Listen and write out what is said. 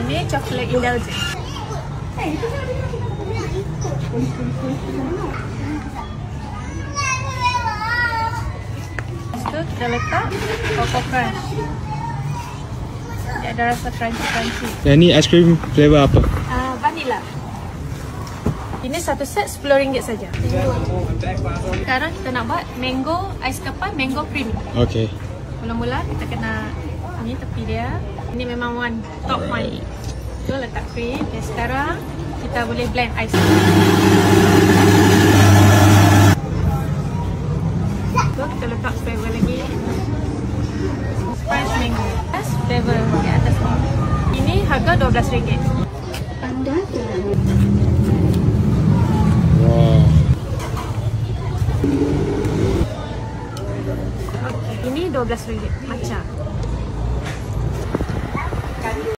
Ini chocolate indulgence. Lepas tu kita letak Coco Crunch. Dia ada rasa crunchy. Yang ni ice cream flavor apa? Vanilla. Ini satu set RM10 saja. Sekarang kita nak buat mango ais kepal, mango cream. Okay. Mula-mula kita kena ni tepi dia. Ini memang top one. Tu letak cream. Dan sekarang kita boleh blend ais. So kita letak flavor lagi. Spice mango. Flavor di atas ni. Ini harga RM12. Wow. Okay. Ini RM12 matcha.